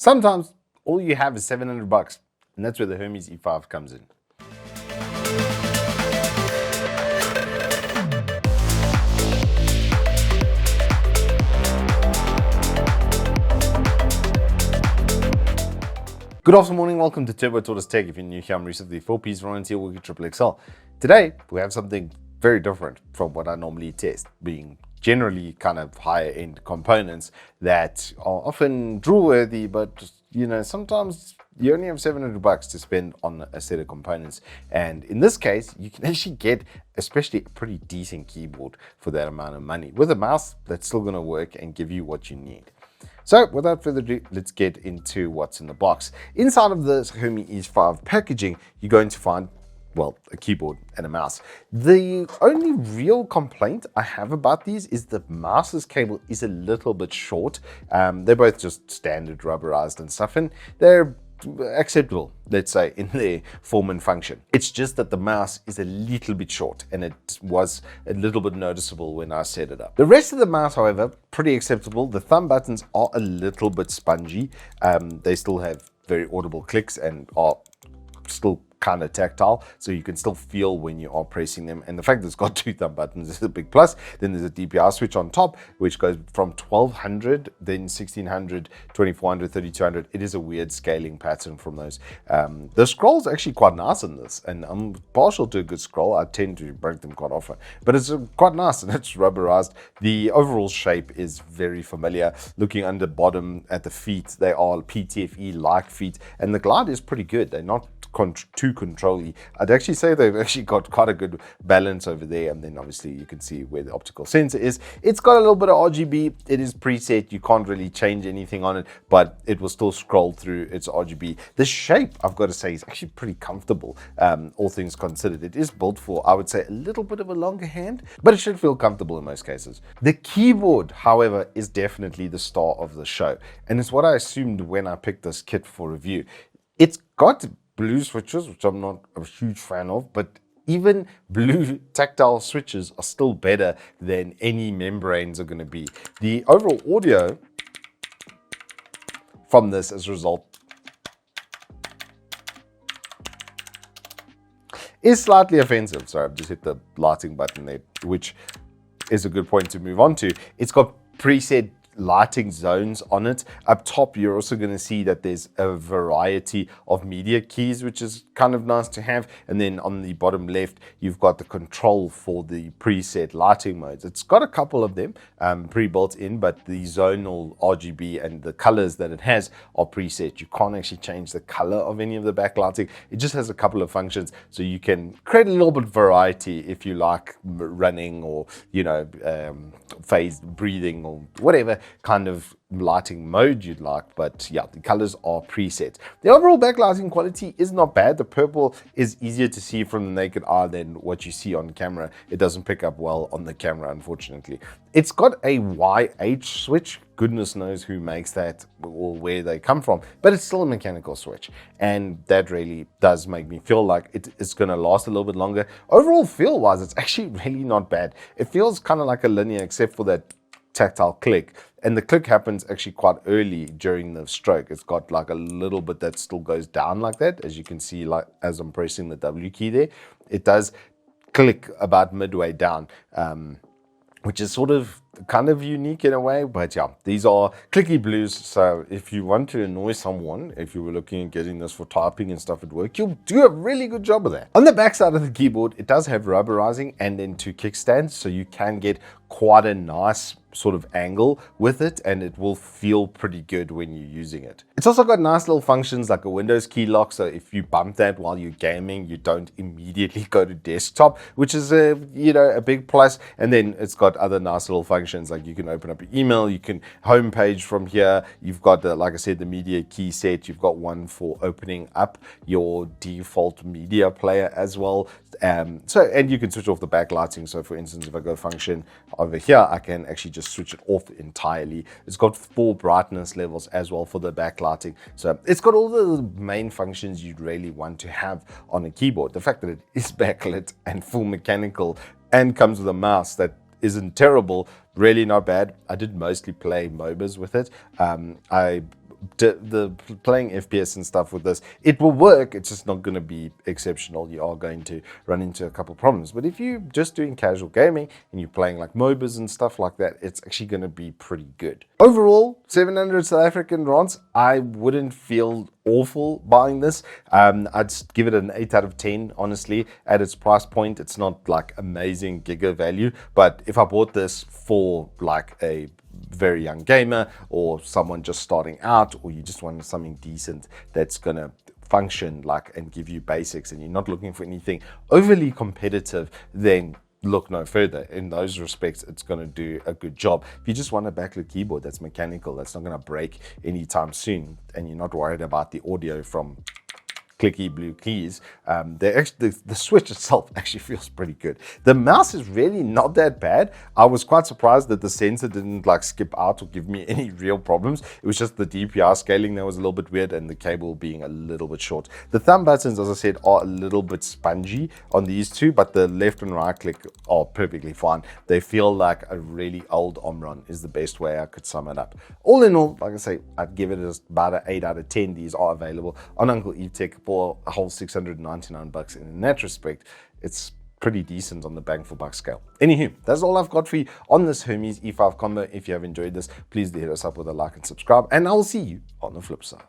Sometimes all you have is $700, and that's where the Hermes E5 comes in. Good afternoon, welcome to Turbo Tortoise Tech. If you're new here, I'm Reese of the 4-piece warranty or Triple XL. Today, we have something very different from what I normally test, being generally kind of higher end components that are often draw-worthy, but sometimes you only have $700 to spend on a set of components. And in this case, you can actually get especially a pretty decent keyboard for that amount of money with a mouse that's still going to work and give you what you need. So without further ado, let's get into what's in the box. Inside of this Hermes E5 packaging, you're going to find, well, a keyboard and a mouse. The only real complaint I have about these is the mouse's cable is a little bit short. They're both just standard rubberized and stuff, and they're acceptable, let's say, in their form and function. It's just that the mouse is a little bit short, and it was a little bit noticeable when I set it up. The rest of the mouse, however, pretty acceptable. The thumb buttons are a little bit spongy. They still have very audible clicks and are still kind of tactile, so you can still feel when you are pressing them, and the fact that it's got two thumb buttons is a big plus. Then there's a DPI switch on top, which goes from 1200, then 1600, 2400, 3200. It is a weird scaling pattern from those. The scroll's actually quite nice in this, and I'm partial to a good scroll. I tend to break them quite often, but it's quite nice, and it's rubberized. The overall shape is very familiar. Looking under bottom at the feet, they are PTFE-like feet, and the glide is pretty good. They're not too control-y. I'd actually say they've actually got quite a good balance over there, and then obviously you can see where the optical sensor is. It's got a little bit of RGB. It is preset. You can't really change anything on it, but it will still scroll through its RGB. The shape, I've got to say, is actually pretty comfortable, all things considered. It is built for, I would say, a little bit of a longer hand, but it should feel comfortable in most cases. The keyboard, however, is definitely the star of the show, and it's what I assumed when I picked this kit for review. It's got blue switches, which I'm not a huge fan of, but even blue tactile switches are still better than any membranes are going to be. The overall audio from this as a result is slightly offensive. Sorry, I've just hit the lighting button there, which is a good point to move on to. It's got preset lighting zones on it. Up top, you're also going to see that there's a variety of media keys, which is kind of nice to have. And then on the bottom left, you've got the control for the preset lighting modes. It's got a couple of them pre-built in, but the zonal RGB and the colors that it has are preset. You can't actually change the color of any of the backlighting. It just has a couple of functions, so you can create a little bit of variety if you like running or, phased breathing or whatever kind of lighting mode you'd like. But yeah, the colors are preset. The overall backlighting quality is not bad. The purple is easier to see from the naked eye than what you see on camera. It doesn't pick up well on the camera, unfortunately. It's got a YH switch. Goodness knows who makes that or where they come from, but it's still a mechanical switch, and that really does make me feel like it's going to last a little bit longer. Overall feel wise, it's actually really not bad. It feels kind of like a linear, except for that tactile click, and the click happens actually quite early during the stroke. It's got like a little bit that still goes down like that, as you can see, like as I'm pressing the W key there. It does click about midway down, which is sort of kind of unique in a way. But yeah, these are clicky blues, so if you want to annoy someone, if you were looking at getting this for typing and stuff at work, you'll do a really good job of that. On the back side of the keyboard, it does have rubberizing and then two kickstands, so you can get quite a nice sort of angle with it, and it will feel pretty good when you're using it. It's also got nice little functions like a Windows key lock, so if you bump that while you're gaming, you don't immediately go to desktop, which is a big plus. And then it's got other nice little functions, like you can open up your email, you can homepage from here. You've got like I said, the media key set. You've got one for opening up your default media player as well. And you can switch off the backlighting. So for instance, if I go function over here, I can actually just switch it off entirely. It's got 4 brightness levels as well for the backlighting. So it's got all the main functions you'd really want to have on a keyboard. The fact that it is backlit and full mechanical and comes with a mouse that isn't terrible, really not bad. I did mostly play MOBAs with it. I the playing FPS and stuff with this, it will work. It's just not going to be exceptional. You are going to run into a couple problems. But if you're just doing casual gaming and you're playing like MOBAs and stuff like that, it's actually going to be pretty good. Overall, 700 South African rands, I wouldn't feel awful buying this. I'd give it an 8 out of 10, honestly. At its price point, it's not like amazing giga value, but if I bought this for like a very young gamer or someone just starting out, or you just want something decent that's gonna function like and give you basics, and you're not looking for anything overly competitive, then look no further. In those respects, it's going to do a good job. If you just want a backlit keyboard that's mechanical, that's not going to break anytime soon, and you're not worried about the audio from clicky blue keys, the Switch itself actually feels pretty good. The mouse is really not that bad. I was quite surprised that the sensor didn't like skip out or give me any real problems. It was just the DPI scaling that was a little bit weird, and the cable being a little bit short. The thumb buttons, as I said, are a little bit spongy on these two, but the left and right click are perfectly fine. They feel like a really old Omron is the best way I could sum it up. All in all, like I say, I'd give it about an 8 out of 10. These are available on Uncle Evetech for a whole $699, and in that respect, it's pretty decent on the bang for buck scale. Anywho, that's all I've got for you on this Hermes E5 Combo. If you have enjoyed this, please do hit us up with a like and subscribe, and I'll see you on the flip side.